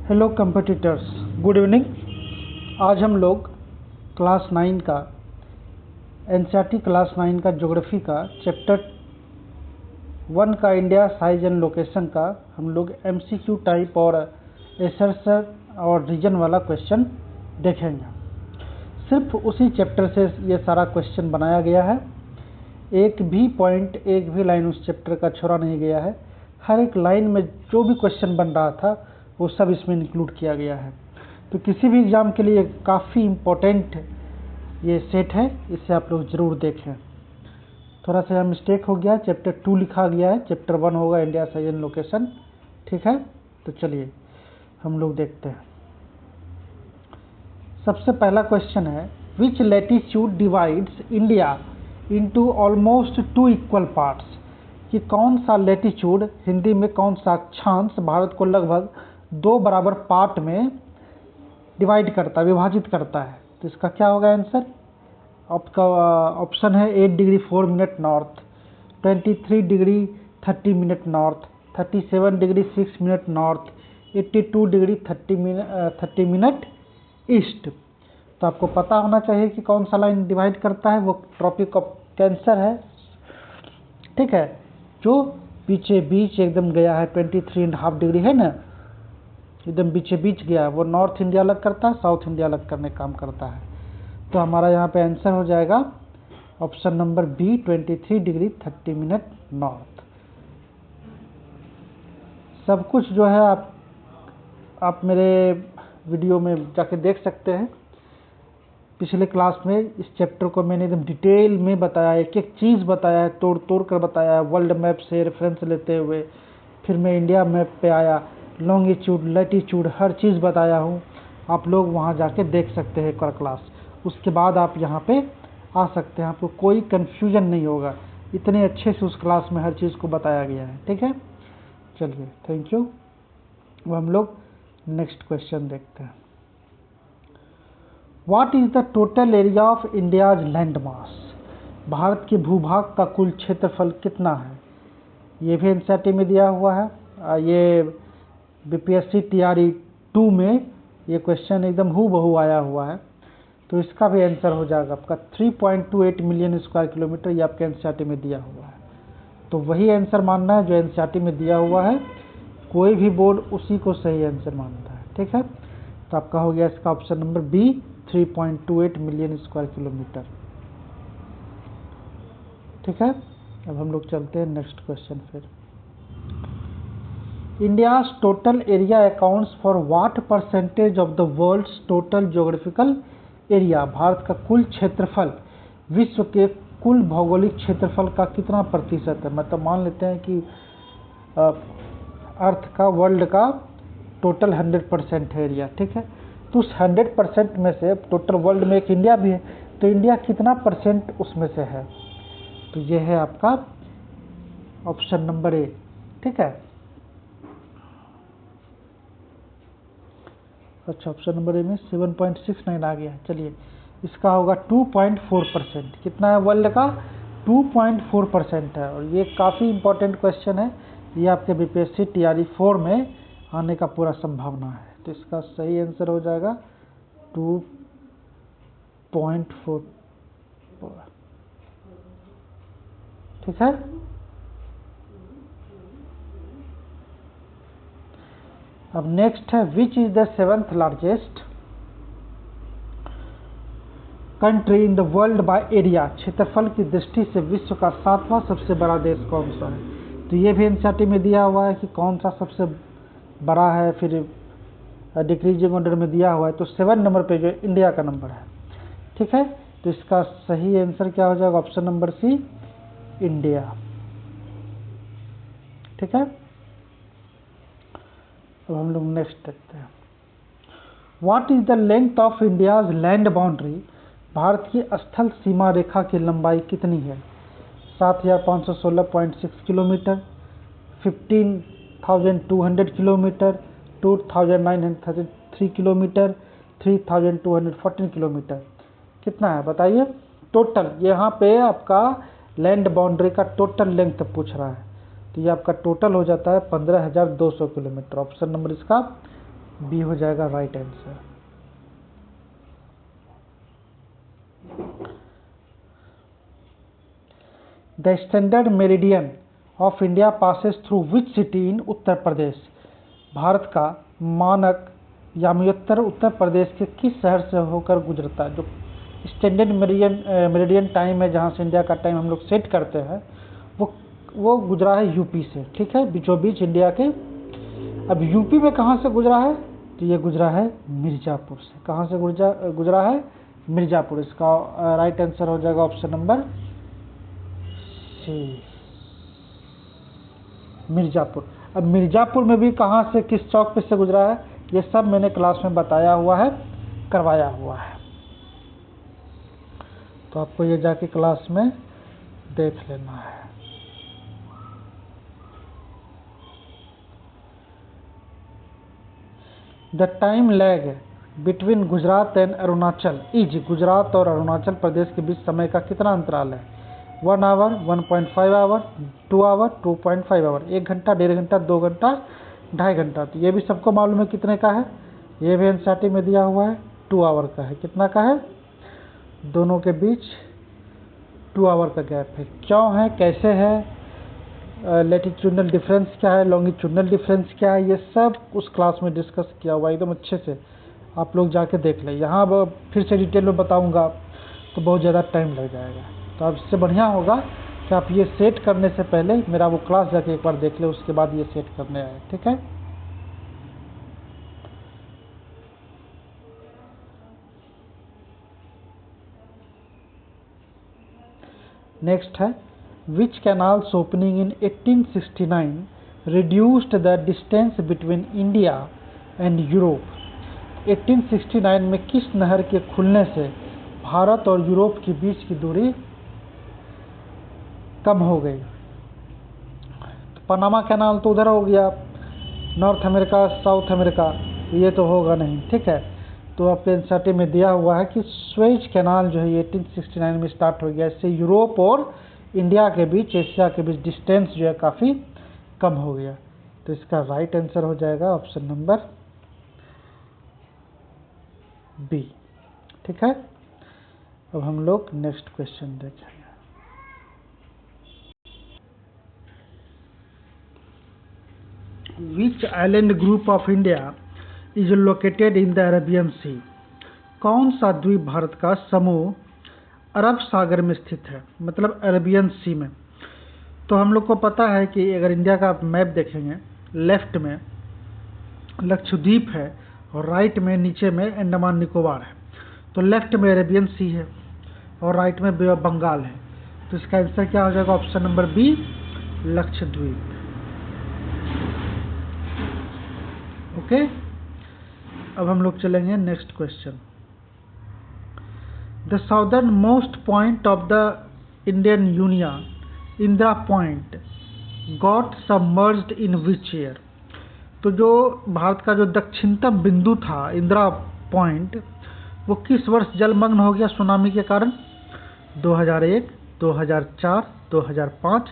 Hello competitors, good evening. आज हम लोग क्लास 9 का एनसीईआरटी क्लास 9 का ज्योग्राफी का चैप्टर 1 का इंडिया साइज एंड लोकेशन का हम लोग एमसीक्यू टाइप और एसर्सर और रीजन वाला क्वेश्चन देखेंगे। सिर्फ उसी चैप्टर से ये सारा क्वेश्चन बनाया गया है। एक भी पॉइंट, एक भी लाइन उस चैप्टर का छोड़ा नहीं गया है। हर एक लाइन में जो भी क्वेश्चन बन रहा था वो सब इसमें इंक्लूड किया गया है। तो किसी भी एग्जाम के लिए काफ़ी इम्पोर्टेंट ये सेट है, इसे आप लोग ज़रूर देखें। थोड़ा सा यहाँ मिस्टेक हो गया, चैप्टर 2 लिखा गया है, चैप्टर 1 होगा इंडिया साइज एंड लोकेशन। ठीक है, तो चलिए हम लोग देखते हैं। सबसे पहला क्वेश्चन है, which latitude divides India into almost 2 equal parts. कि कौन सा लैटिट्यूड, हिंदी में कौन सा अक्षांश भारत को लगभग 2 बराबर पार्ट में डिवाइड करता है, विभाजित करता है। तो इसका क्या होगा आंसर? आपका ऑप्शन है 8 degree 4 minute north, 23 degree 30 minute north, 37 degree 6 minute north, 82 degree 30 minute east. तो आपको पता होना चाहिए कि कौन सा लाइन डिवाइड करता है, वो ट्रॉपिक ऑफ कैंसर है। ठीक है, जो बीचे बीच एकदम गया है, 23.5 डिग्री है ना, एकदम बीचे बीच गया, वो नॉर्थ इंडिया अलग करता है, साउथ इंडिया अलग करने का काम करता है। तो हमारा यहाँ पे आंसर हो जाएगा option number B, 23 degree 30 minute north. सब कुछ जो है आप मेरे वीडियो में जाके देख सकते हैं। पिछले क्लास में इस चैप्टर को मैंने एकदम डिटेल में बताया, एक एक चीज़ बताया है, तोड़ तोड़ कर बताया है, वर्ल्ड मैप से रेफरेंस लेते हुए। फिर मैं इंडिया मैप पे आया, लॉन्गिट्यूड लैटिट्यूड हर चीज़ बताया हूँ। आप लोग वहाँ जाके देख सकते हैं एक बार क्लास, उसके बाद आप यहाँ पे आ सकते हैं। आपको कोई कन्फ्यूजन नहीं होगा, इतने अच्छे से उस क्लास में हर चीज़ को बताया गया है। ठीक है, चलिए थैंक यू। अब हम लोग नेक्स्ट क्वेश्चन देखते हैं। What is the total area of India's land mass? Bharat के भूभाग का कुल क्षेत्रफल कितना है? ये भी एनसीईआरटी में दिया हुआ है। ये बीपीएससी टीआरई 2 में ये क्वेश्चन एकदम हूबहू आया हुआ है। तो इसका भी आंसर हो जाएगा आपका 3.28 मिलियन स्क्वायर किलोमीटर। ये आपके एनसीईआरटी में दिया हुआ है, तो वही आंसर मानना है जो एनसीईआरटी में दिया हुआ है। कोई भी बोर्ड उसी को सही आंसर मानता है। ठीक है, तो आपका हो गया इसका option number B, 3.28 million square kilometre. ठीक है, अब हम लोग चलते हैं नेक्स्ट क्वेश्चन। फिर India's total area accounts for what percentage of the world's total geographical area. Bharat का कुल क्षेत्रफल विश्व के कुल भौगोलिक क्षेत्रफल का कितना प्रतिशत है? मतलब मान लेते हैं कि अर्थ का, वर्ल्ड का टोटल 100% है एरिया। ठीक है, तो उस 100% में से टोटल वर्ल्ड में एक इंडिया भी है, तो इंडिया कितना परसेंट उसमें से है? तो ये है आपका ऑप्शन नंबर ए। ठीक है, अच्छा ऑप्शन नंबर ए में 7.69 आ गया। चलिए इसका होगा 2.4%। कितना है वर्ल्ड का? 2.4% है। और ये काफ़ी इंपॉर्टेंट क्वेश्चन है, ये आपके बीपीएससी टीआरई 4 में आने का पूरा संभावना है। तो इसका सही आंसर हो जाएगा 2.4। ठीक है, अब नेक्स्ट है, which is the 7th largest country in the world by area. क्षेत्रफल की दृष्टि से विश्व का 7वां सबसे बड़ा देश कौन सा है? तो ये भी एनसीईआरटी में दिया हुआ है कि कौन सा सबसे बड़ा है, फिर डिक्रीजिंग ऑर्डर में दिया हुआ है। तो 7 नंबर पे जो इंडिया का नंबर है। ठीक है, तो इसका सही आंसर क्या हो जाएगा? Option number C, India. ठीक है, अब हम लोग नेक्स्ट देखते हैं। What is the length of India's land boundary. Bharat की स्थल सीमा रेखा की लंबाई कितनी है? 7516.6 किलोमीटर, 15,200 किलोमीटर, 2,933 किलोमीटर, 3,214 किलोमीटर। कितना है बताइए टोटल? यहाँ पे आपका लैंड बाउंड्री का टोटल लेंथ पूछ रहा है, तो ये आपका टोटल हो जाता है 15,200 किलोमीटर। ऑप्शन नंबर इसका बी हो जाएगा right answer. The standard meridian of India passes through which city in Uttar Pradesh? Bharat का मानक यामी उत्तर प्रदेश के किस शहर से होकर गुजरता है? जो स्टैंडर्ड मेरिडियन टाइम है, जहाँ से इंडिया का टाइम हम लोग सेट करते हैं, वो गुजरा है यूपी से। ठीक है, बीचों बीच इंडिया के। अब यूपी में कहाँ से गुजरा है? तो ये गुजरा है मिर्ज़ापुर से। कहाँ से गुजरा है? मिर्ज़ापुर। इसका राइट आंसर हो जाएगा ऑप्शन नंबर सी, मिर्ज़ापुर। अब मिर्ज़ापुर में भी कहाँ से, किस चौक पे से गुजरा है, ये सब मैंने क्लास में बताया हुआ है, करवाया हुआ है, तो आपको ये जाके क्लास में देख लेना है। The time lag between Gujarat and Arunachal is, Gujarat और अरुणाचल प्रदेश के बीच समय का कितना अंतराल है? 1 आवर, 1.5 आवर, 2 आवर, 2.5 आवर। 1 घंटा, 1.5 घंटा, 2 घंटा, 2.5 घंटा। तो ये भी सबको मालूम है कितने का है, ये भी एनसीईआरटी में दिया हुआ है, 2 आवर का है। कितना का है? दोनों के बीच 2 आवर का गैप है। क्यों है, कैसे है, लैटिट्यूडनल डिफरेंस क्या है, लॉन्गिट्यूडनल डिफरेंस क्या है, ये सब उस क्लास में डिस्कस किया हुआ है एकदम अच्छे से। आप लोग जाके देख लें। यहाँ अब फिर से डिटेल में बताऊँगा तो बहुत ज़्यादा टाइम लग जाएगा। तो अब इससे बढ़िया होगा कि आप ये सेट करने से पहले मेरा वो क्लास जाके एक बार देख लें, उसके बाद ये सेट करने आए। ठीक है, नेक्स्ट है which canals opening in 1869 reduced the distance between India and Europe? 1869 में किस नहर के खुलने से भारत और यूरोप के बीच की दूरी कम हो गई? तो पनामा कैनाल तो उधर हो गया, नॉर्थ अमेरिका, साउथ अमेरिका, ये तो होगा नहीं। ठीक है, तो आपके एनसीईआरटी में दिया हुआ है कि स्वेज कैनाल जो है 1869 में स्टार्ट हो गया। इससे यूरोप और इंडिया के बीच, एशिया के बीच डिस्टेंस जो है काफ़ी कम हो गया। तो इसका राइट आंसर हो जाएगा ऑप्शन नंबर बी। ठीक है, अब हम लोग नेक्स्ट क्वेश्चन देखेंगे। Which island group of India is located in the Arabian Sea? कौन सा द्वीप भारत का समूह अरब सागर में स्थित है, मतलब अरेबियन सी में? तो हम लोग को पता है कि अगर इंडिया का मैप देखेंगे, लेफ्ट में लक्षद्वीप है और राइट में नीचे में अंडमान निकोबार है। तो लेफ्ट में अरेबियन सी है और राइट में बे ऑफ बंगाल है। तो इसका आंसर क्या हो जाएगा? Option number B, Lakshadweep. Okay, अब हम लोग चलेंगे next question. The southernmost point of the Indian union, Indira point, got submerged in which year? तो जो भारत का जो दक्षिणतम बिंदु था इंदिरा पॉइंट, वो किस वर्ष जलमग्न हो गया सुनामी के कारण? 2001, 2004, 2005,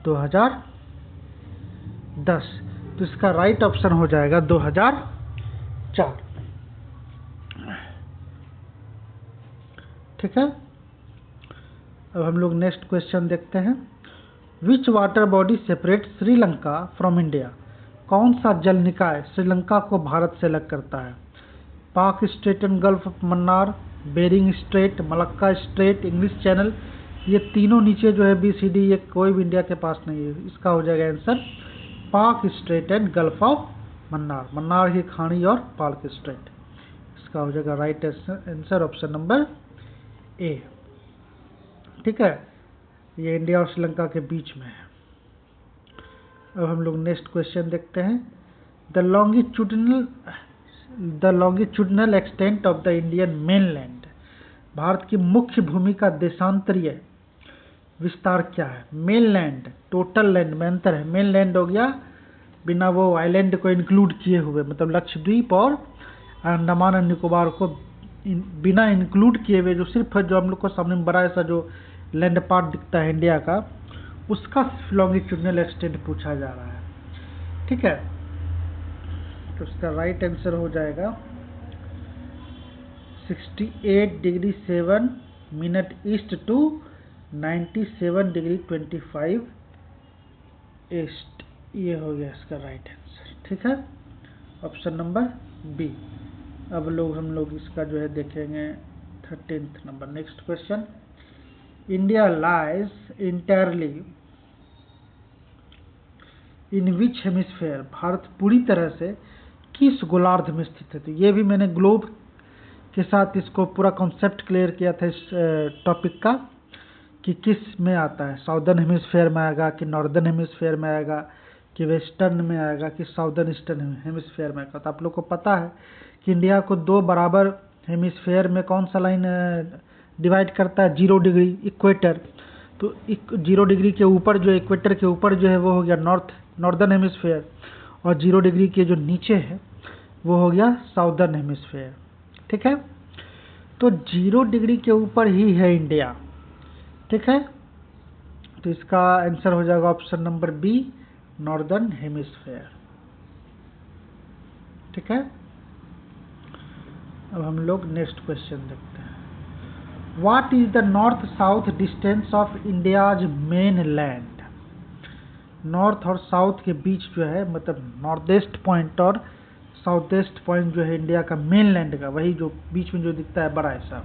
2010। तो इसका राइट ऑप्शन हो जाएगा 2004। ठीक है, अब हम लोग नेक्स्ट क्वेश्चन देखते हैं। Which water body separate Sri Lanka from India? कौन सा जल निकाय श्रीलंका को भारत से अलग करता है? Palk strait and gulf of Mannar, Bering strait, Malacca strait, English channel, ये तीनों नीचे जो है BCD, ये कोई भी इंडिया के पास नहीं है। इसका हो जाएगा आंसर पाक strait and gulf of Mannar, Mannar की खाड़ी और पाक स्ट्रेट। इसका हो जाएगा right answer option number A. ठीक है, ये इंडिया और श्रीलंका के बीच में है। अब हम लोग नेक्स्ट क्वेश्चन देखते हैं। The longitudinal extent of the Indian mainland, Bharat की मुख्य भूमि का देशांतरीय विस्तार क्या है? मेनलैंड, टोटल लैंड में अंतर है। मेनलैंड हो गया बिना वो आइलैंड को इंक्लूड किए हुए, मतलब लक्षद्वीप और अंडमान और निकोबार को बिना इंक्लूड किए हुए, जो सिर्फ जो हम लोग को सामने बड़ा ऐसा जो लैंड पार्ट दिखता है इंडिया का, उसका लॉन्गिट्यूडनल एक्सटेंट पूछा जा रहा है। ठीक है, तो इसका राइट आंसर हो जाएगा 68 degree 7 minute east to 97 degree 25 east. ये हो गया इसका राइट आंसर। ठीक है, ऑप्शन नंबर बी। अब हम लोग इसका जो है देखेंगे 13th number. Next question, India lies entirely इन विच हेमिस्फेयर, भारत पूरी तरह से किस गोलार्ध में स्थित है। तो ये भी मैंने ग्लोब के साथ इसको पूरा कॉन्सेप्ट क्लियर किया था इस टॉपिक का कि किस में आता है, साउदर्न हेमिस्फेयर में आएगा कि नॉर्दर्न हेमिस्फेयर में आएगा कि वेस्टर्न में आएगा कि साउदर्न ईस्टर्न हेमिस्फेयर में आएगा। तो आप लोग को पता है कि इंडिया को दो बराबर हेमिस्फेयर में कौन सा लाइन डिवाइड करता है, 0 डिग्री इक्वेटर। तो 0 डिग्री के ऊपर जो इक्वेटर के ऊपर जो है वो हो गया नॉर्दर्न हेमिस्फेयर, और 0 डिग्री के जो नीचे है वो हो गया साउदर्न हेमिस्फेयर। ठीक है, तो 0 डिग्री के ऊपर ही है इंडिया। ठीक है, तो इसका आंसर हो जाएगा option number B, northern hemisphere. ठीक है, अब हम लोग नेक्स्ट क्वेश्चन देखते हैं। What is the north south distance of India's mainland. North और साउथ के बीच जो है, मतलब नॉर्थ ईस्ट पॉइंट और साउथ ईस्ट पॉइंट जो है इंडिया का मेन लैंड का, वही जो बीच में जो दिखता है बड़ा ऐसा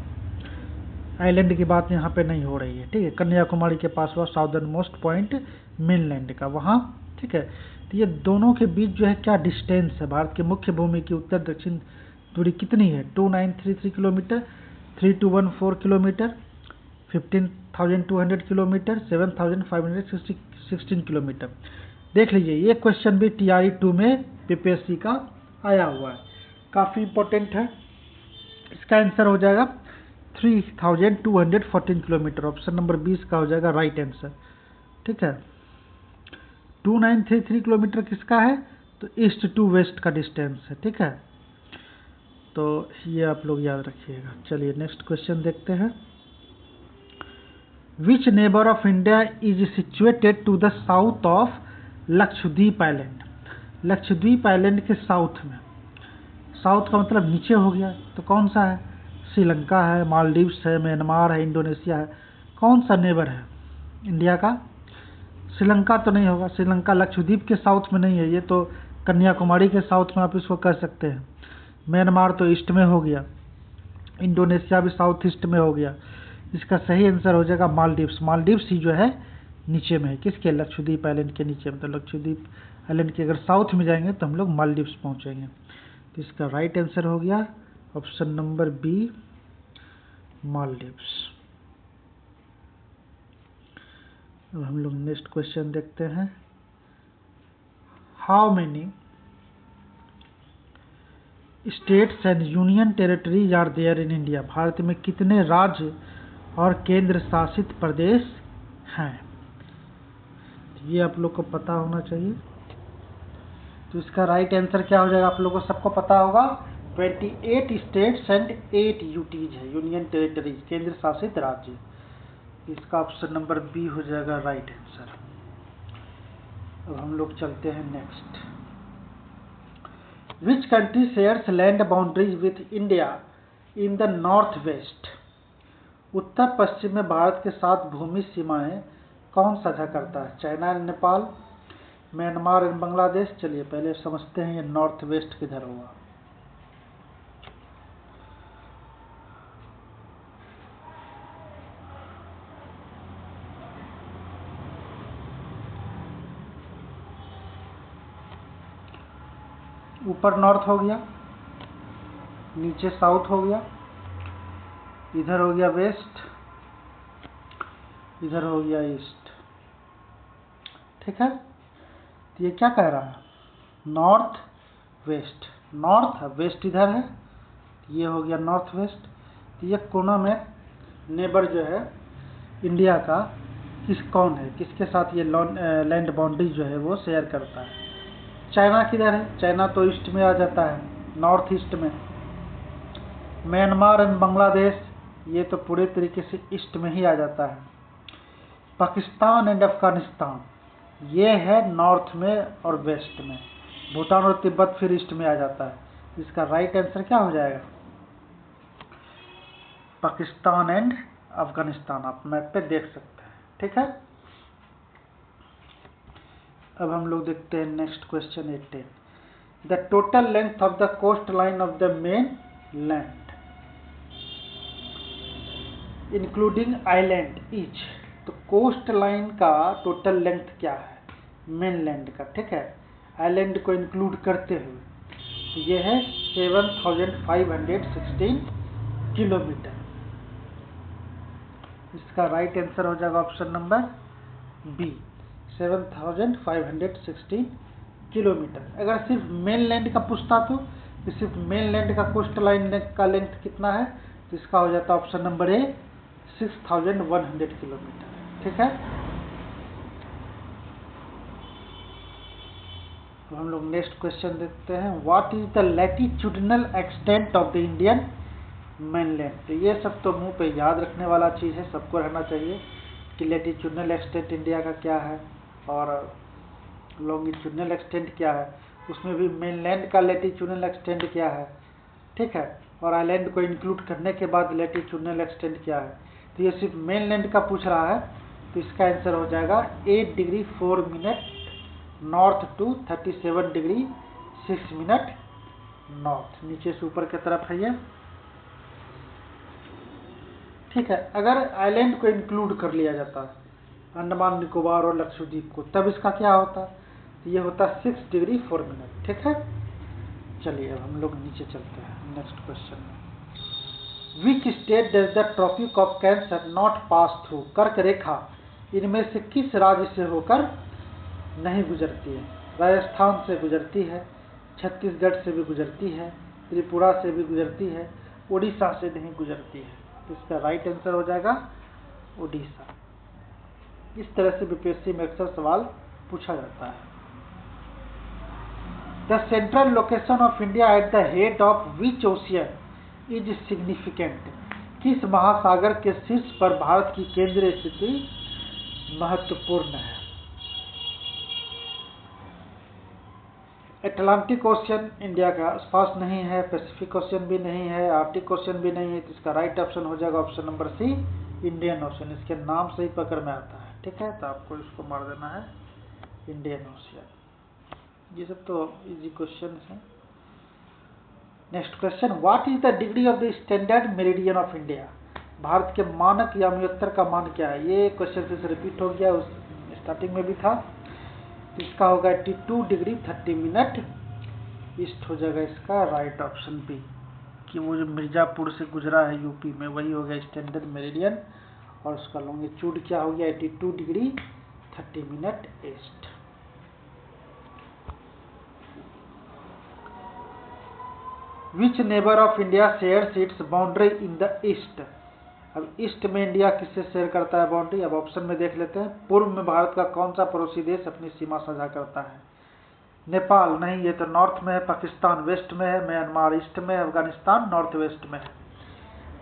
आइलैंड की बात यहाँ पे नहीं हो रही है। ठीक है, कन्याकुमारी के पास हुआ southern most point main land का वहाँ। ठीक है, तो ये दोनों के बीच जो है क्या डिस्टेंस है, भारत के मुख्य भूमि की उत्तर दक्षिण दूरी कितनी है, 2933 किलोमीटर, 3214 किलोमीटर, 15,200 किलोमीटर, 7,516 किलोमीटर। देख लीजिए, ये क्वेश्चन भी TRE 2 में PPSC का आया हुआ है, काफ़ी इंपॉर्टेंट है। इसका आंसर हो जाएगा 3,214 किलोमीटर। ऑप्शन नंबर 20 का हो जाएगा राइट आंसर। ठीक है, 2933 किलोमीटर किसका है, तो ईस्ट टू वेस्ट का डिस्टेंस है। ठीक है, तो ये आप लोग याद रखिएगा। चलिए नेक्स्ट क्वेश्चन देखते हैं। Which neighbour of India is situated to the south of Lakshadweep island. Lakshadweep island के साउथ में, साउथ का मतलब नीचे हो गया, तो कौन सा है, श्रीलंका है, मालदीव्स है, म्यांमार है, इंडोनेशिया है। कौन सा नेबर है इंडिया का, श्रीलंका तो नहीं होगा, श्रीलंका लक्षद्वीप के साउथ में नहीं है, ये तो कन्याकुमारी के साउथ में आप इसको कह सकते हैं। म्यांमार तो ईस्ट में हो गया, इंडोनेशिया भी साउथ ईस्ट में हो गया। इसका सही आंसर हो जाएगा मालदीव्स। मालदीव्स ही जो है नीचे में है, किसके, लक्षद्वीप आइलैंड के नीचे में। तो लक्षद्वीप आइलैंड के अगर साउथ में जाएंगे तो हम लोग मालदीव्स पहुंचेंगे। तो इसका राइट आंसर हो गया ऑप्शन नंबर बी, मालदीव्स। अब हम लोग नेक्स्ट क्वेश्चन देखते हैं। How many states and union territories are there in India. Bharat में कितने राज्य और केंद्र शासित प्रदेश हैं, ये आप लोग को पता होना चाहिए। तो इसका राइट आंसर क्या हो जाएगा, आप लोगों को सबको पता होगा, 28 स्टेट्स एंड 8 यूटीज है, यूनियन टेरिटरीज, केंद्र शासित राज्य। इसका ऑप्शन नंबर बी हो जाएगा राइट आंसर। अब हम लोग चलते हैं next. Which country shares land boundaries with India in the north west. उत्तर पश्चिम में भारत के साथ भूमि सीमाएं कौन साझा करता है, China and Nepal, Myanmar and Bangladesh. चलिए पहले समझते हैं ये नॉर्थ वेस्ट किधर हुआ। ऊपर नॉर्थ हो गया, नीचे साउथ हो गया, इधर हो गया वेस्ट, इधर हो गया ईस्ट। ठीक है, तो ये क्या कह रहा है, नॉर्थ वेस्ट, नॉर्थ वेस्ट इधर है, ये हो गया नॉर्थ वेस्ट। तो ये कोना में नेबर जो है इंडिया का कौन है, किसके साथ ये लैंड बाउंड्री जो है वो शेयर करता है। चाइना किधर है, चाइना तो ईस्ट में आ जाता है, नॉर्थ ईस्ट में। म्यांमार एंड बांग्लादेश ये तो पूरे तरीके से ईस्ट में ही आ जाता है। पाकिस्तान एंड अफगानिस्तान ये है नॉर्थ में और वेस्ट में। भूटान और तिब्बत फिर ईस्ट में आ जाता है। इसका राइट आंसर क्या हो जाएगा? पाकिस्तान एंड अफगानिस्तान, आप मैप पे देख सकते हैं। ठीक है, अब हम लोग देखते हैं next question 18। The total length of the coastline of the mainland including island each. तो कोस्ट लाइन का टोटल लेंथ क्या है मेन लैंड का? ठीक है, आइलैंड को इंक्लूड करते हुए, तो ये है 7516 किलोमीटर। इसका राइट आंसर हो जाएगा ऑप्शन नंबर बी, 7516 किलोमीटर। अगर सिर्फ मेन लैंड का पूछता तो सिर्फ मेन लैंड का कोस्ट लाइन का लेंथ कितना है, तो इसका हो जाता ऑप्शन नंबर ए, 6100 किलोमीटर। ठीक है, तो हम लोग नेक्स्ट क्वेश्चन देखते हैं। What is the latitudinal extent of the Indian mainland? तो ये सब तो मुंह पे याद रखने वाला चीज़ है, सबको रहना चाहिए कि लैटिट्यूडिनल एक्सटेंट इंडिया का क्या है और लॉन्गिट्यूडिनल एक्सटेंट क्या है, उसमें भी मेनलैंड का लैटिट्यूडिनल एक्सटेंट क्या है। ठीक है, और आइलैंड को इंक्लूड करने के बाद लैटिट्यूडिनल एक्सटेंट क्या है। तो ये सिर्फ मेनलैंड का पूछ रहा है, तो इसका आंसर हो जाएगा 8 degree 4 minute north to 37 degree 6 minute north, नीचे से ऊपर की तरफ है ये। ठीक है, अगर आइलैंड को इंक्लूड कर लिया जाता अंडमान निकोबार और लक्षद्वीप को, तब इसका क्या होता? तो ये होता 6 डिग्री 4 मिनट। ठीक है, चलिए अब हम लोग नीचे चलते हैं नेक्स्ट क्वेश्चन में। Which state does the tropic of cancer not pass through? कर्क रेखा इनमें से किस राज्य से होकर नहीं गुजरती है? राजस्थान से गुजरती है, छत्तीसगढ़ से भी गुजरती है, त्रिपुरा से भी गुजरती है, उड़ीसा से नहीं गुजरती है। तो इसका राइट आंसर हो जाएगा उड़ीसा। इस तरह से बीपीएससी में अक्सर सवाल पूछा जाता है। The central location of India at the head of which ocean is significant? किस महासागर के शीर्ष पर भारत की केंद्रीय स्थिति महत्वपूर्ण है? अटलांटिक ओशियन इंडिया का आसपास नहीं है, पैसिफिक ओशियन भी नहीं है, आर्टिक ओशियन भी नहीं है, तो इसका राइट ऑप्शन हो जाएगा option number C, Indian ocean. इसके नाम से ही पकड़ में आता है। ठीक है, तो आपको इसको मार देना है इंडियन ओशियन। ये सब तो इजी क्वेश्चन है। Next question, what is the degree of the standard meridian of India? Bharat के मानक या मयोत्तर का मान क्या है? ये क्वेश्चन फिर से रिपीट हो गया, उस स्टार्टिंग में भी था। इसका होगा 82 डिग्री 30 मिनट ईस्ट हो जाएगा इसका राइट ऑप्शन बी, कि वो जो मिर्जापुर से गुजरा है यूपी में, वही हो गया स्टैंडर्ड मेरिडियन, और उसका लॉन्गिट्यूड क्या हो गया 82 degree 30 minute east. Which neighbour of India shares it's boundary in the east? अब ईस्ट में इंडिया किससे शेयर करता है बाउंड्री? अब ऑप्शन में देख लेते हैं। पूर्व में भारत का कौन सा पड़ोसी देश अपनी सीमा साझा करता है? नेपाल नहीं, ये तो नॉर्थ में है, पाकिस्तान वेस्ट में है, म्यांमार ईस्ट में है, अफगानिस्तान नॉर्थ वेस्ट में है।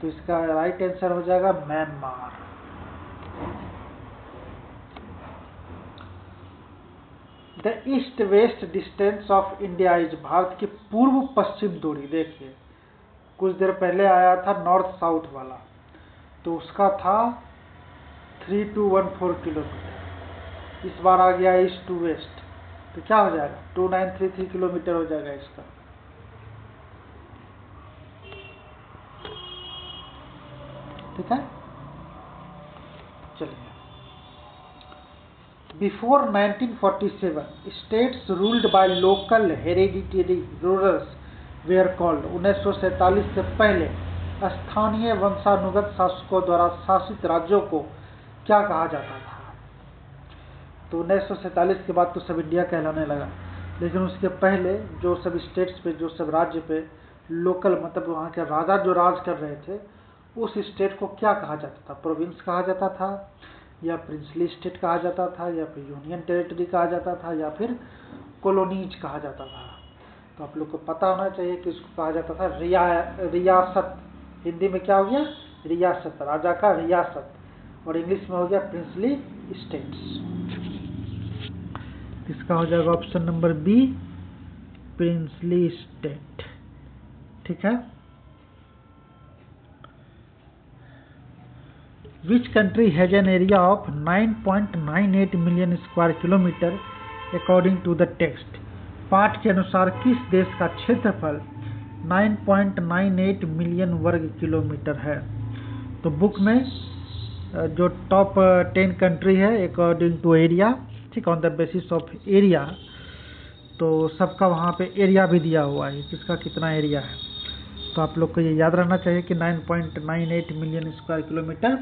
तो इसका राइट आंसर हो जाएगा Myanmar. The east west distance of India is? Bharat की पूर्व पश्चिम दूरी, देखिए कुछ देर पहले आया था नॉर्थ साउथ वाला, तो उसका था 3214 किलोमीटर। इस बार आ गया ईस्ट टू वेस्ट, तो क्या हो जाएगा 2933 किलोमीटर हो जाएगा इसका। ठीक है, चलिए। Before 1947 states ruled by local hereditary rulers where called? 1947 से पहले स्थानीय वंशानुगत शासकों द्वारा शासित राज्यों को क्या कहा जाता था? तो 1947 के बाद तो सब इंडिया कहलाने लगा, लेकिन उसके पहले जो सब स्टेट्स पे, जो सब राज्य पे लोकल, मतलब वहाँ के राजा जो राज कर रहे थे, उस स्टेट को क्या कहा जाता था? प्रोविंस कहा जाता था, या प्रिंसली स्टेट कहा जाता था, या फिर यूनियन टेरिटरी कहा जाता था, या फिर कॉलोनीज कहा जाता था। तो आप लोग को पता होना चाहिए कि इसको कहा जाता था रियासत। हिंदी में क्या हो गया? रियासत, राजा का रियासत, और इंग्लिश में हो गया प्रिंसली स्टेट्स। इसका हो जाएगा option number B, princely state. ठीक है। Which country has an area of 9.98 million square kilometre according to the text. पाठ के अनुसार किस देश का क्षेत्रफल 9.98 मिलियन वर्ग किलोमीटर है? तो बुक में जो टॉप 10 कंट्री है अकॉर्डिंग टू एरिया, ठीक, on the basis of area, तो सबका वहाँ पे एरिया भी दिया हुआ है, किसका कितना एरिया है। तो आप लोग को ये याद रहना चाहिए कि 9.98 मिलियन स्क्वायर किलोमीटर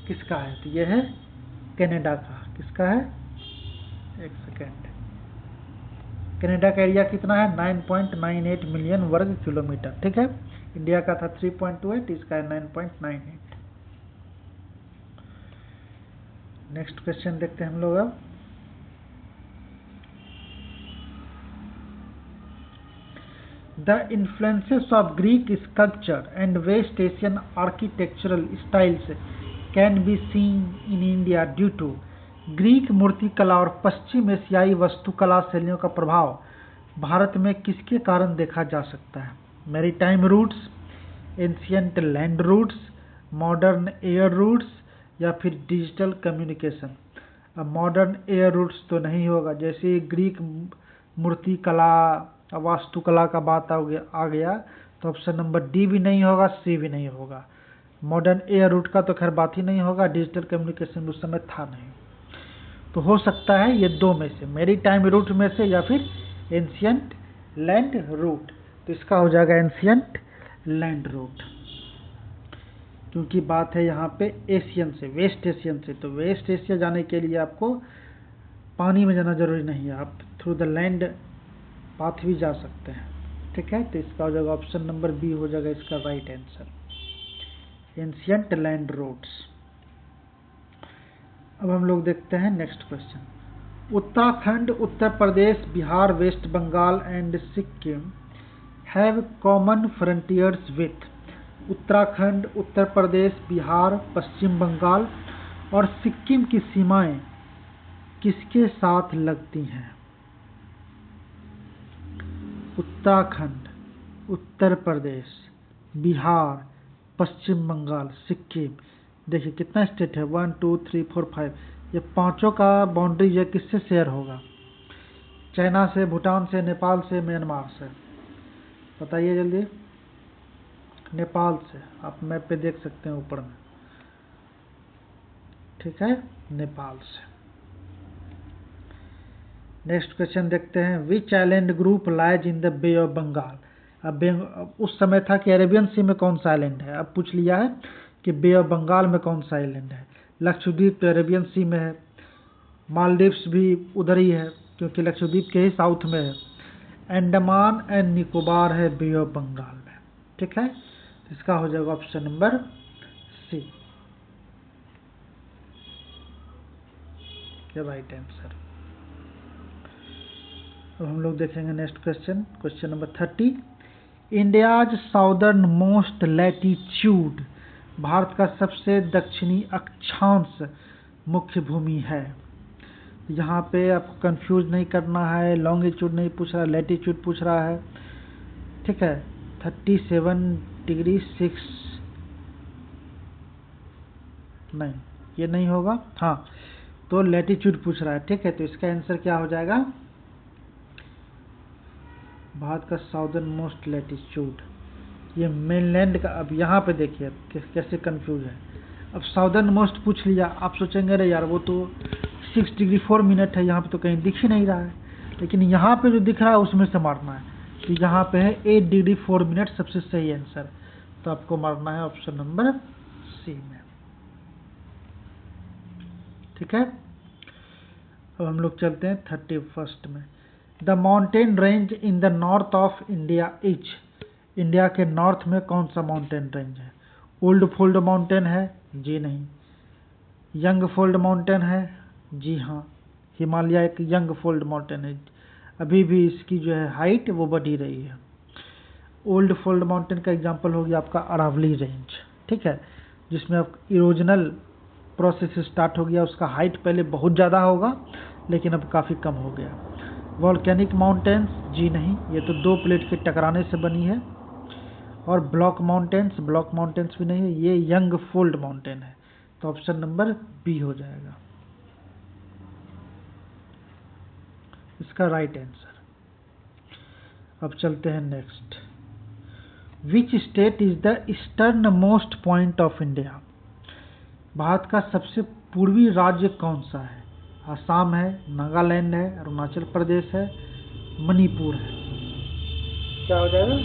किसका है। तो ये है कनाडा का। किसका है? एक सेकेंड। कनाडा का एरिया कितना है? 9.98 मिलियन वर्ग किलोमीटर। ठीक है। इंडिया का था 3.28, इसका है 9.98। नेक्स्ट क्वेश्चन देखते हैं हम लोग अब। The influences of Greek sculpture and West Asian architectural styles can be seen in India due to Greek मूर्तिकला और पश्चिम एशियाई वास्तुकला शैलियों का प्रभाव भारत में किसके कारण देखा जा सकता है? Maritime routes, ancient land routes, modern air routes या फिर डिजिटल कम्युनिकेशन। अब मॉडर्न एयर रूट्स तो नहीं होगा, जैसे ग्रीक मूर्तिकला वास्तुकला का बात आ गया तो ऑप्शन नंबर डी भी नहीं होगा, सी भी नहीं होगा। मॉडर्न एयर रूट का तो खैर बात ही नहीं होगा, डिजिटल कम्युनिकेशन उस समय था नहीं। तो हो सकता है ये दो में से, मैरीटाइम रूट में से या फिर एंशियंट लैंड रूट। तो इसका हो जाएगा एंशियंट लैंड रूट, क्योंकि बात है यहाँ पे एशियन से, वेस्ट एशियन से। तो वेस्ट एशिया जाने के लिए आपको पानी में जाना जरूरी नहीं है, आप थ्रू द लैंड पाथ भी जा सकते हैं। ठीक है। तो इसका हो जाएगा ऑप्शन नंबर बी हो जाएगा इसका right answer, ancient land roads. अब हम लोग देखते हैं next question. Uttarakhand, Uttar Pradesh, Bihar, West Bengal and Sikkim have common frontiers with. Uttarakhand, Uttar Pradesh, Bihar, Paschim Bangal और सिक्किम की सीमाएं किसके साथ लगती हैं? उत्तराखंड, उत्तर प्रदेश, बिहार, पश्चिम बंगाल, सिक्किम। देखिए कितना स्टेट है, 1 2 3 4 5। ये पांचों का बाउंड्री जो किससे शेयर होगा? चाइना से, भूटान से, नेपाल से, म्यांमार से। बताइए जल्दी। नेपाल से, आप मैप पे देख सकते हैं ऊपर में। ठीक है, नेपाल से। नेक्स्ट क्वेश्चन देखते हैं। Which island group lies in the Bay of Bengal. अब उस समय था कि अरेबियन सी में कौन सा आइलैंड है, अब पूछ लिया है कि बे ऑफ बंगाल में कौन सा आइलैंड है। लक्षद्वीप तो अरेबियन सी में है, मालदीव्स भी उधर ही है क्योंकि लक्षद्वीप के ही साउथ में है, अंडमान एंड निकोबार है बे ऑफ बंगाल में। ठीक है। इसका हो जाएगा option number C, right answer. अब हम लोग देखेंगे next question, question number 30। India's southernmost latitude, Bharat का सबसे दक्षिणी अक्षांश मुख्य भूमि है। यहाँ पे आपको कंफ्यूज नहीं करना है, लॉन्गिट्यूड नहीं पूछ रहा, लैटिट्यूड पूछ रहा है। ठीक है। 37 डिग्री 6 नहीं, ये नहीं होगा। हाँ, तो लैटिट्यूड पूछ रहा है। ठीक है। तो इसका आंसर क्या हो जाएगा? भारत का साउदर्न मोस्ट लैटिट्यूड, ये मेनलैंड का। अब यहाँ पे देखिए कैसे कंफ्यूज है। अब साउदर्न मोस्ट पूछ लिया, आप सोचेंगे अरे यार वो तो 6 डिग्री 4 मिनट है, यहाँ पे तो कहीं दिख ही नहीं रहा है, लेकिन यहाँ पे जो दिख रहा है उसमें से मारना है। तो यहाँ पे है 8 डिग्री 4 मिनट सबसे सही आंसर, तो आपको मारना है ऑप्शन नंबर सी में। ठीक है। अब हम लोग चलते हैं 31st में। The mountain range in the north of India is. India के नॉर्थ में कौन सा माउंटेन रेंज है? ओल्ड फोल्ड माउंटेन है? जी नहीं। यंग फोल्ड माउंटेन है? जी हाँ, हिमालय एक यंग फोल्ड माउंटेन है, अभी भी इसकी जो है हाइट वो बढ़ी रही है। ओल्ड फोल्ड माउंटेन का एग्जांपल हो गया आपका अरावली रेंज। ठीक है, जिसमें अब इरोजनल प्रोसेस स्टार्ट हो गया, उसका हाइट पहले बहुत ज़्यादा होगा लेकिन अब काफ़ी कम हो गया। वॉल्केनिक माउंटेन्स, जी नहीं, ये तो दो प्लेट के टकराने से बनी है। और ब्लॉक माउंटेन्स भी नहीं है, ये यंग फोल्ड माउंटेन है। तो ऑप्शन नंबर बी हो जाएगा इसका राइट आंसर। अब चलते हैं next. Which state is the eastern most point of India? Bharat का सबसे पूर्वी राज्य कौन सा है? असम है, नागालैंड है, अरुणाचल प्रदेश है, मणिपुर है। क्या हो जाएगा?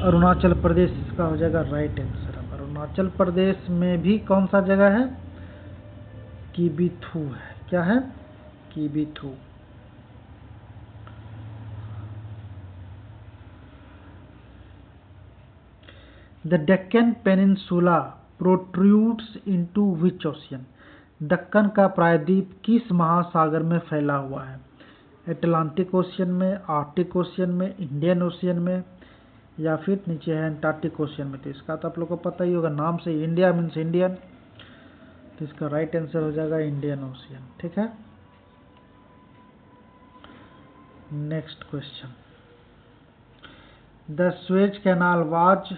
अरुणाचल प्रदेश इसका हो जाएगा राइट आंसर। अब अरुणाचल प्रदेश में भी कौन सा जगह है? किबिथु है। क्या है? Kibithu. The Deccan peninsula protrudes into which ocean? Deccan का प्रायद्वीप किस महासागर में फैला हुआ है? अटलांटिक ओशियन में, आर्कटिक ओशियन में, इंडियन ओशियन में, या फिर नीचे है अंटार्कटिक ओशियन में। तो इसका तो आप लोग को पता ही होगा, नाम से इंडिया मीन्स इंडियन, तो इसका राइट आंसर हो जाएगा इंडियन ओशियन। ठीक है, next question. The Suez canal was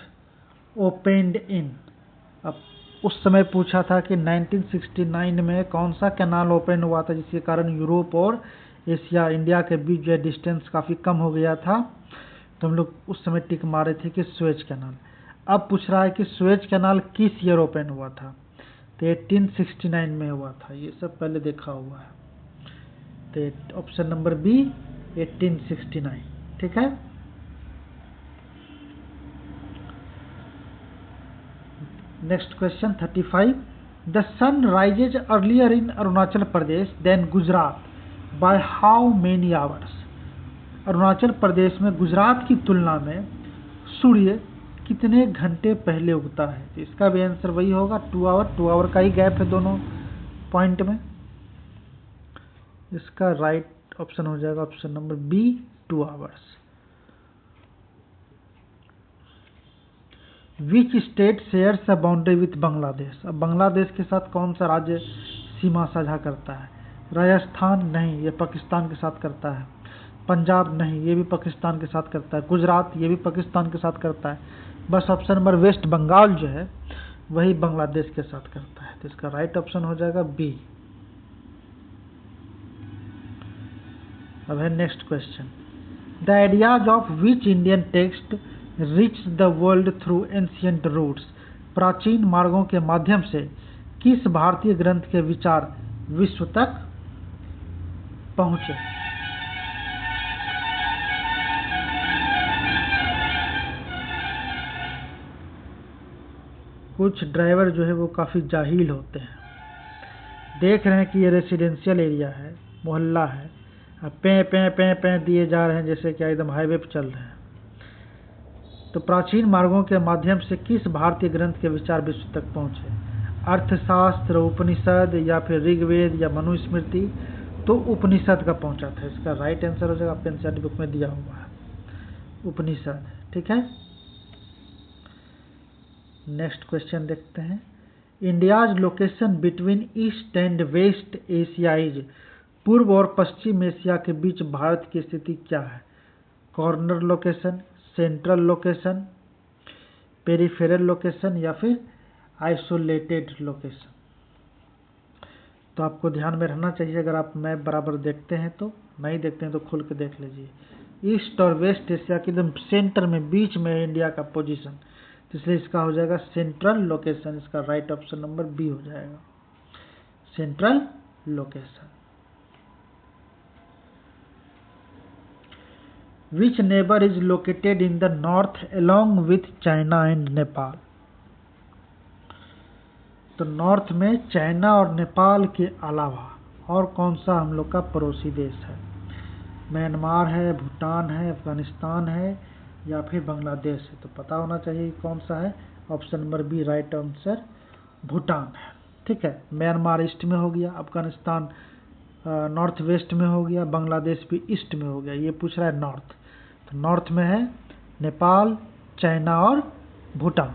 opened in? अब उस समय पूछा था कि 1969 में कौन सा कैनाल ओपन हुआ था जिसके कारण यूरोप और एशिया, इंडिया के बीच जो डिस्टेंस काफ़ी कम हो गया था। तो हम लोग उस समय टिक मारे थे कि स्वेज कैनाल। अब पूछ रहा है कि स्वेज कैनाल किस ईयर ओपन हुआ था? तो 1869 में हुआ था। ये सब पहले देखा हुआ है। तो ऑप्शन नंबर बी 1869। ठीक है, next question 35। The sun rises earlier in Arunachal Pradesh than Gujarat by how many hours? Arunachal Pradesh में गुजरात की तुलना में सूर्य कितने घंटे पहले उगता है? तो इसका भी आंसर वही होगा, 2 आवर। 2 आवर का ही गैप है दोनों पॉइंट में। इसका राइट ऑप्शन हो जाएगा option number B 2 hours. Which state shares a boundary with Bangladesh? अब बांग्लादेश के साथ कौन सा राज्य सीमा साझा करता है? राजस्थान नहीं, ये पाकिस्तान के साथ करता है। पंजाब नहीं, ये भी पाकिस्तान के साथ करता है। गुजरात, ये भी पाकिस्तान के साथ करता है। बस ऑप्शन नंबर वेस्ट बंगाल जो है वही बांग्लादेश के साथ करता है। तो इसका राइट ऑप्शन हो जाएगा बी। अब है next question. The ideas of which Indian text reach the world through ancient routes? प्राचीन मार्गों के माध्यम से किस भारतीय ग्रंथ के विचार विश्व तक पहुंचे? कुछ ड्राइवर जो है वो काफ़ी जाहिल होते हैं, देख रहे हैं कि ये रेसिडेंशियल एरिया है, मोहल्ला है, अब पे दिए जा रहे हैं जैसे कि एकदम हाईवे पर चल रहे हैं। तो प्राचीन मार्गों के माध्यम से किस भारतीय ग्रंथ के विचार विश्व तक पहुंचे? अर्थशास्त्र, उपनिषद, या फिर ऋग्वेद या मनुस्मृति? तो उपनिषद का पहुंचा था। इसका राइट आंसर हो जाएगा, आपके एनसीईआरटी बुक में दिया हुआ है, उपनिषद। ठीक है, नेक्स्ट क्वेश्चन देखते हैं। India's location between east and west Asia is? पूर्व और पश्चिम एशिया के बीच भारत की स्थिति क्या है? Corner location, central location, peripheral location, या फिर आइसोलेटेड लोकेशन? तो आपको ध्यान में रहना चाहिए, अगर आप मैप बराबर देखते हैं तो, नहीं देखते हैं तो खुल के देख लीजिए। ईस्ट और वेस्ट एशिया के एकदम सेंटर में, बीच में है इंडिया का पोजीशन, तो इसलिए इसका हो जाएगा सेंट्रल लोकेशन। इसका राइट ऑप्शन नंबर बी हो जाएगा, central location. Which neighbor is located in the north along with China and Nepal? तो नॉर्थ में चाइना और नेपाल के अलावा और कौन सा हम लोग का पड़ोसी देश है? म्यांमार है, भूटान है, अफगानिस्तान है, या फिर बांग्लादेश है? तो पता होना चाहिए कौन सा है। Option number B right answer Bhutan है। ठीक है, म्यांमार ईस्ट में हो गया, अफगानिस्तान नॉर्थ वेस्ट में हो गया, बांग्लादेश भी ईस्ट में हो गया। ये पूछ रहा है नॉर्थ, तो नॉर्थ में है नेपाल, चाइना और Bhutan.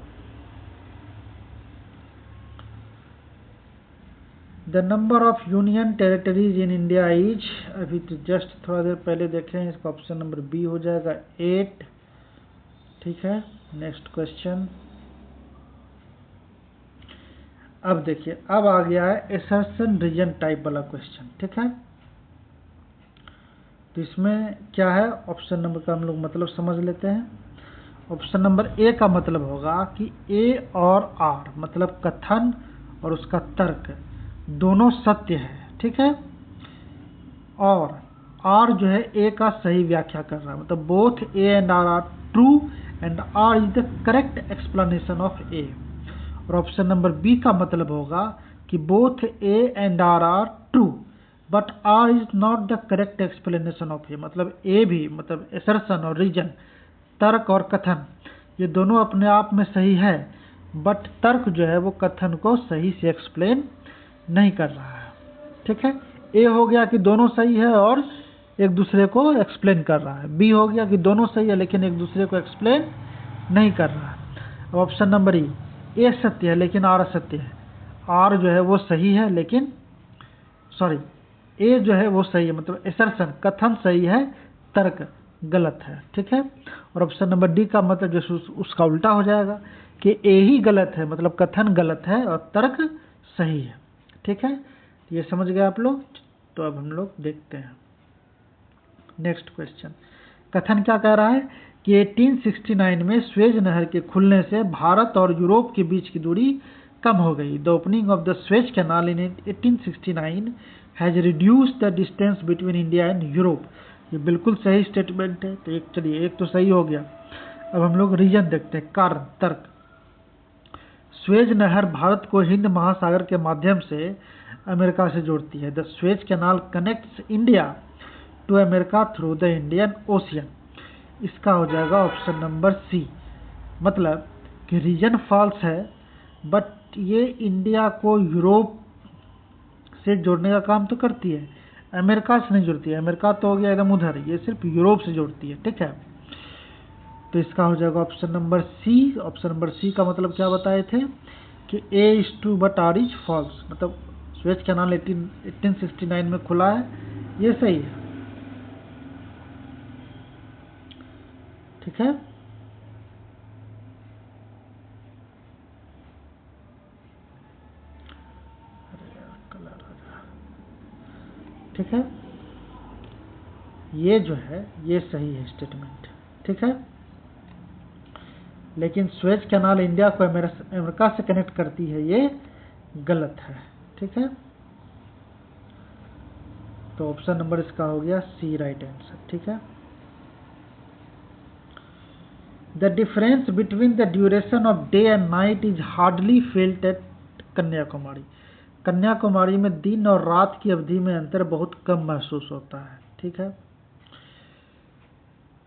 The number of union territories in India is, अभी तो जस्ट थोड़ा देर पहले देखें, इसका ऑप्शन नंबर बी हो जाएगा 8। ठीक है, नेक्स्ट क्वेश्चन। अब देखिए, अब आ गया है एसर्शन रीजन टाइप वाला क्वेश्चन। ठीक है, तो इसमें क्या है, ऑप्शन नंबर का हम लोग मतलब समझ लेते हैं। ऑप्शन नंबर ए का मतलब होगा कि ए और आर मतलब कथन और उसका तर्क दोनों सत्य है। ठीक है, और आर जो है ए का सही व्याख्या कर रहा है, मतलब both A and R are true and R is the correct explanation of A. और ऑप्शन नंबर बी का मतलब होगा कि both A and R are true but R is not the correct explanation of A, मतलब A भी मतलब assertion और reason, तर्क और कथन, ये दोनों अपने आप में सही है, बट तर्क जो है वो कथन को सही से एक्सप्लेन नहीं कर रहा है। ठीक है, ए हो गया कि दोनों सही है और एक दूसरे को एक्सप्लेन कर रहा है, बी हो गया कि दोनों सही है लेकिन एक दूसरे को एक्सप्लेन नहीं कर रहा है। ऑप्शन नंबर ए सत्य है लेकिन आर असत्य है, आर जो है वो सही है लेकिन ए जो है वो सही है, मतलब एसर्शन कथन सही है, तर्क गलत है। ठीक है, और ऑप्शन नंबर डी का मतलब जो उसका उल्टा हो जाएगा कि ए ही गलत है, मतलब कथन गलत है और तर्क सही है। ठीक है, ये समझ गए आप लोग। तो अब हम लोग देखते हैं नेक्स्ट क्वेश्चन। कथन क्या कह रहा है कि 1869 में स्वेज नहर के खुलने से भारत और यूरोप के बीच की दूरी कम हो गई। The opening of the Suez canal in 1869 has reduced the distance between India and Europe. ये बिल्कुल सही स्टेटमेंट है। तो चलिए एक तो सही हो गया। अब हम लोग रीजन देखते हैं, कारण तर्क। स्वेज नहर भारत को हिंद महासागर के माध्यम से अमेरिका से जोड़ती है। The Suez canal connects India to America through the Indian ocean. इसका हो जाएगा ऑप्शन नंबर सी, मतलब कि रीजन फॉल्स है बट ये इंडिया को यूरोप से जोड़ने का काम तो करती है, अमेरिका से नहीं जोड़ती है। अमेरिका तो हो गया एकदम उधर, ये सिर्फ यूरोप से जोड़ती है। ठीक है, तो इसका हो जाएगा option number C. Option number C का मतलब क्या बताए थे कि A is true but R is false, मतलब स्वेज कैनाल 1869 में खुला है, ये सही है। ठीक है, ठीक है, ये जो है ये सही है स्टेटमेंट। ठीक है, लेकिन स्वेज कैनाल इंडिया को अमेरिका से कनेक्ट करती है, ये गलत है। ठीक है, तो ऑप्शन नंबर इसका हो गया सी राइट आंसर। ठीक है, the difference between the duration of day and night is hardly felt at Kanyakumari. Kanyakumari में दिन और रात की अवधि में अंतर बहुत कम महसूस होता है। ठीक है,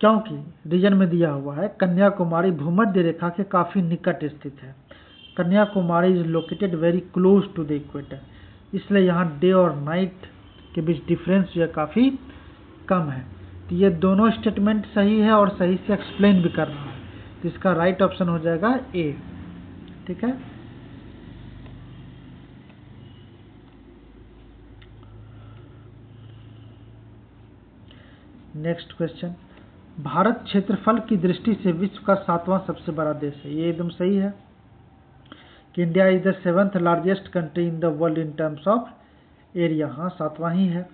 क्योंकि रीजन में दिया हुआ है कन्याकुमारी भूमध्य रेखा के काफी निकट स्थित है। Kanyakumari is located very close to the equator, इसलिए यहाँ डे और नाइट के बीच डिफरेंस जो है काफी कम है। तो ये दोनों स्टेटमेंट सही है और सही से एक्सप्लेन भी कर रहा है, तो इसका राइट ऑप्शन हो जाएगा ए। ठीक है, नेक्स्ट क्वेश्चन। भारत क्षेत्रफल की दृष्टि से विश्व का 7वां सबसे बड़ा देश है। ये एकदम सही है कि India is the 7th largest country in the world in terms of area. हाँ, 7वां ही है।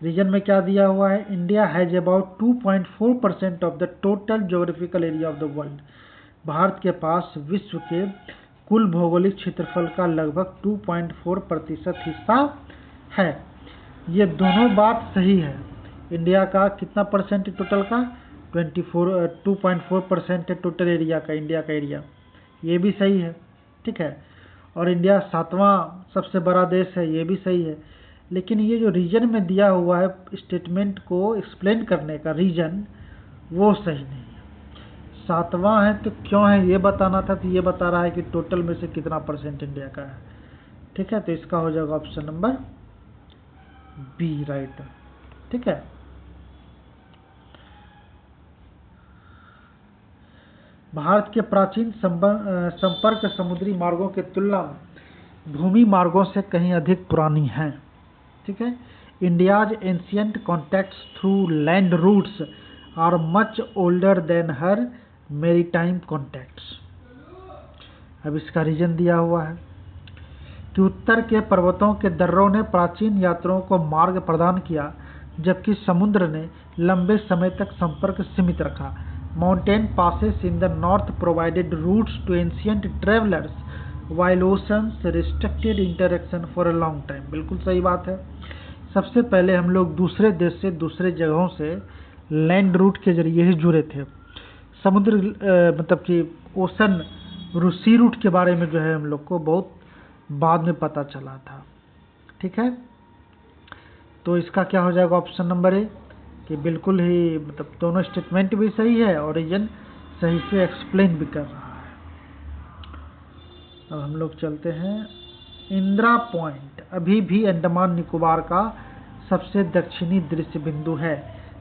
रीजन में क्या दिया हुआ है, India has about 2.4% of the total geographical area of the world. Bharat के पास विश्व के कुल भौगोलिक क्षेत्रफल का लगभग 2.4% हिस्सा है। ये दोनों बात सही है। इंडिया का कितना परसेंट है टोटल का, 2.4% है टोटल एरिया का, इंडिया का एरिया, ये भी सही है। ठीक है, और इंडिया 7वां सबसे बड़ा देश है, ये भी सही है। लेकिन ये जो रीजन में दिया हुआ है स्टेटमेंट को एक्सप्लेन करने का रीजन, वो सही नहीं है। 7वां है तो क्यों है ये बताना था, तो ये बता रहा है कि टोटल में से कितना परसेंट इंडिया का है। ठीक है, तो इसका हो जाएगा ऑप्शन नंबर बी राइट। ठीक है, भारत के प्राचीन संपर्क समुद्री मार्गों की तुलना में भूमि मार्गों से कहीं अधिक पुरानी हैं। ठीक है। India's ancient contacts through land routes are much older than her maritime contacts. अब इसका रीजन दिया हुआ है कि उत्तर के पर्वतों के दर्रों ने प्राचीन यात्रियों को मार्ग प्रदान किया, जबकि समुद्र ने लंबे समय तक संपर्क सीमित रखा। Mountain passes in the north provided routes to ancient travellers, while oceans restricted interaction for a long time. बिल्कुल सही बात है। सबसे पहले हम लोग दूसरे देश से, दूसरे जगहों से लैंड रूट के जरिए ही जुड़े थे। समुद्र मतलब कि ओशन सी रूट के बारे में जो है हम लोग को बहुत बाद में पता चला था। ठीक है। तो इसका क्या हो जाएगा ऑप्शन नंबर ए, कि बिल्कुल ही मतलब दोनों स्टेटमेंट भी सही है और रीजन सही से एक्सप्लेन भी कर रहा है। अब हम लोग चलते हैं। इंदिरा पॉइंट अभी भी अंडमान निकोबार का सबसे दक्षिणी दृश्य बिंदु है।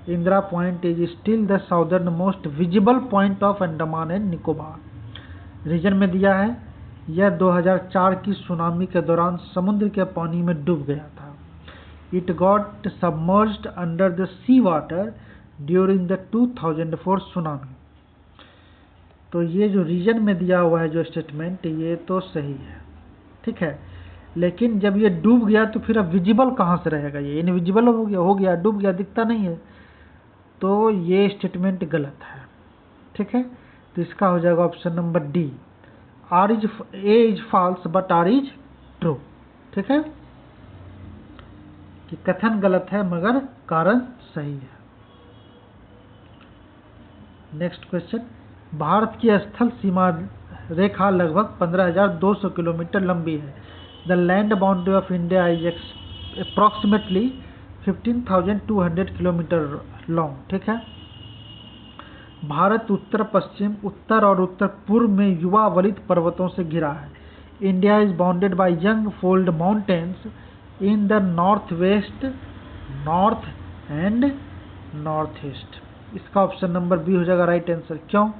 Indira point is still the southernmost visible point of Andaman and Nicobar. Reason में दिया है यह 2004 की सुनामी के दौरान समुद्र के पानी में डूब गया था। It got submerged under the sea water during the 2004 tsunami. तो ये जो रीजन में दिया हुआ है जो स्टेटमेंट, ये तो सही है। ठीक है। लेकिन जब ये डूब गया तो फिर अब विजिबल कहाँ से रहेगा? ये इनविजिबल हो गया, डूब गया, दिखता नहीं है। तो ये स्टेटमेंट गलत है। ठीक है। तो इसका हो जाएगा option number D, A is false but R is true. ठीक है, कि कथन गलत है मगर कारण सही है। नेक्स्ट क्वेश्चन, भारत की स्थल सीमा रेखा लगभग 15,200 किलोमीटर लंबी है। The land boundary of India is approximately 15,200 kilometre long. ठीक है। भारत उत्तर पश्चिम, उत्तर और उत्तर पूर्व में युवा वलित पर्वतों से घिरा है। India is bounded by young fold mountains in the north waste, north and north east. इसका ऑप्शन नंबर बी हो जाएगा राइट आंसर। क्यों?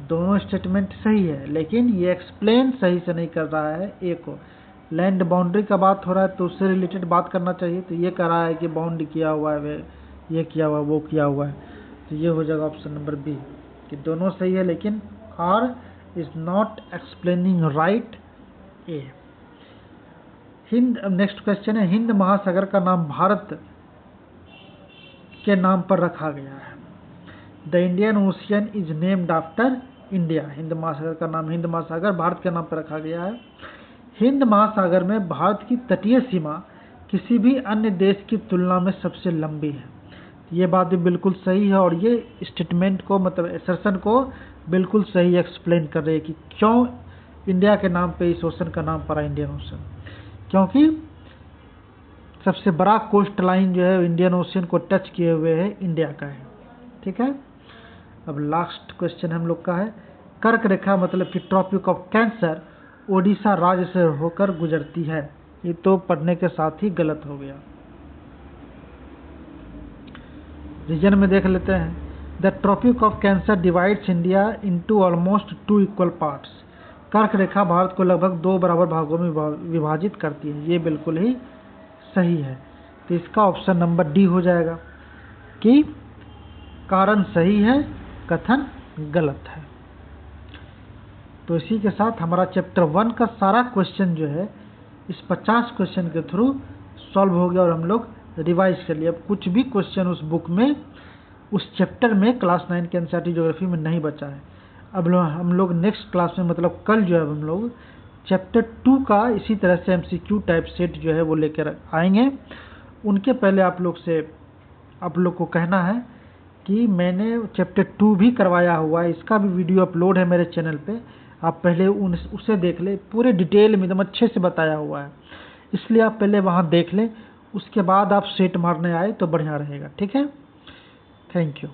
दोनों स्टेटमेंट सही है, लेकिन ये एक्सप्लेन सही से नहीं कर रहा है। ए को लैंड बाउंड्री का बात हो रहा है तो उससे रिलेटेड बात करना चाहिए। तो ये कह रहा है कि बाउंड किया हुआ है, ये किया हुआ, वो किया हुआ है। तो ये हो जाएगा ऑप्शन नंबर बी, कि दोनों सही है लेकिन R is not explaining right A. Hind, next question है, हिंद महासागर का नाम भारत के नाम पर रखा गया है। The Indian ocean is named after India. Hind महासागर का नाम, हिंद महासागर भारत के नाम पर रखा गया है। हिंद महासागर में भारत की तटीय सीमा किसी भी अन्य देश की तुलना में सबसे लंबी है। ये बात भी बिल्कुल सही है और ये स्टेटमेंट को मतलब एसर्शन को बिल्कुल सही एक्सप्लेन कर रही है कि क्यों इंडिया के नाम पे इस ओशन का नाम पड़ा इंडियन ओशन, क्योंकि सबसे बड़ा कोस्ट लाइन जो है इंडियन ओशन को टच किए हुए है इंडिया का है। ठीक है। अब लास्ट क्वेश्चन हम लोग का है, कर्क रेखा मतलब कि ट्रॉपिक ऑफ कैंसर ओडिशा राज्य से होकर गुजरती है। ये तो पढ़ने के साथ ही गलत हो गया। रीजन में देख लेते हैं। The tropic of cancer divides India into almost 2 equal parts. कर्क रेखा भारत को लगभग 2 बराबर भागों में विभाजित करती है। ये बिल्कुल ही सही है। तो इसका ऑप्शन नंबर डी हो जाएगा कि कारण सही है, कथन गलत है। तो इसी के साथ हमारा चैप्टर 1 का सारा क्वेश्चन जो है इस 50 क्वेश्चन के थ्रू सॉल्व हो गया और हम लोग रिवाइज कर लिया। अब कुछ भी क्वेश्चन उस बुक में, उस चैप्टर में क्लास 9 के एनसीईआरटी ज्योग्राफी में नहीं बचा है। अब हम लोग नेक्स्ट क्लास में मतलब कल जो है हम लोग चैप्टर 2 का इसी तरह से एमसीक्यू टाइप सेट जो है वो लेकर आएंगे। उनके पहले आप लोग को कहना है कि मैंने चैप्टर 2 भी करवाया हुआ है, इसका भी वीडियो अपलोड है मेरे चैनल पे, आप पहले उसे देख ले। पूरे डिटेल में एकदम अच्छे से बताया हुआ है, इसलिए आप पहले वहाँ देख लें, उसके बाद आप सेट मारने आए तो बढ़िया रहेगा। ठीक है। Thank you.